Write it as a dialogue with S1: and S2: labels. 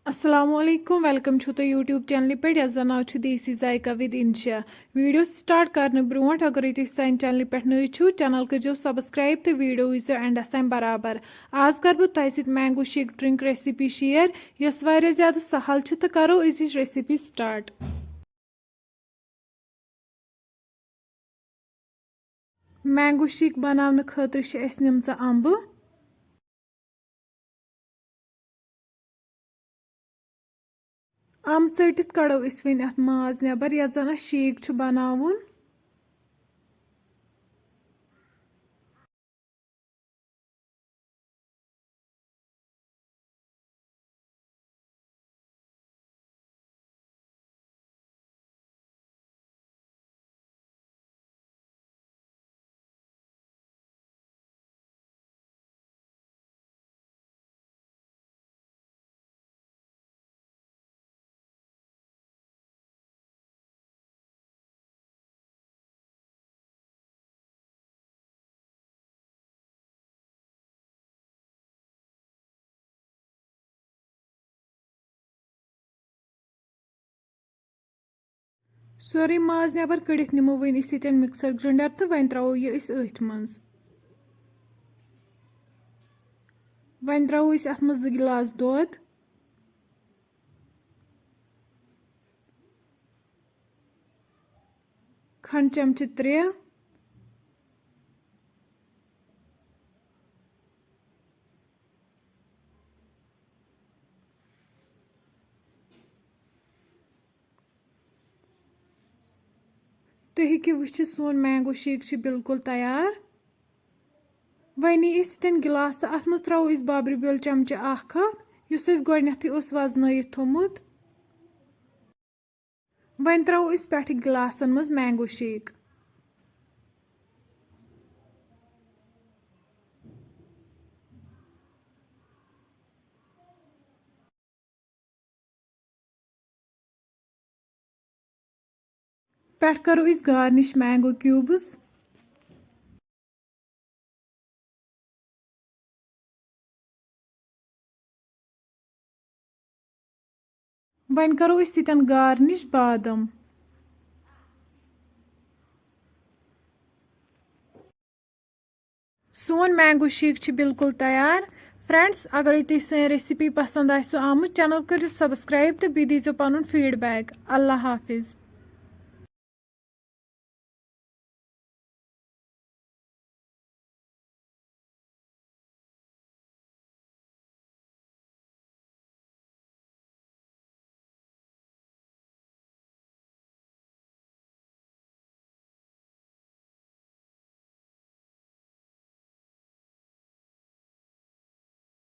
S1: अस्सलाम वालेकुम वेलकम छु तो यूट्यूब चैनल पे यस नाव छु देसी जायका विद इंशा वीडियो स्टार्ट करने ब्रोट अगर तुम सान चैनल पे नई छु चैनल करो सब्सक्राइब तो वीडियो वो एंडस तम बराबर आज कर बह तह सत mango shake drink recipe share यस वारिया ज़्यादा सहल छु तो करो इस रेसिपी स्टार्ट। मैंगो शेक बनाने खतर निम अम्ब अम्ब टित कड़ो वन अत माज नबर यथ जन शेक बनावुन। सोरे माज नबर कड़ित निमो वन मिक्सर ग्राइंडर तो वन त्रो यह अथ मज वन त्रो अत मज 2 गिलास दूध खंड चमच 3 तुम हेकि वुचित सोन मैंगो शेक बिल्कुल तैयार। वन इन गिलास तो अत मज त्रो बाबरी बेल चमच उस गोडनेथी वजन थोमुत वन त्रो पे गिलासन मज मैंगो शेक। पे करो गार्निश मैंगो क्यूब्स। वन करो तन गार्निश बादम। सोन मैंगो शेक बिल्कुल तैयार। फ्रेंड्स अगर तुम सी रेसिपी पसंद आमत चैनल करो सब्सक्राइब तो बी दीजो पन फीडबैक। अल्लाह हाफिज़।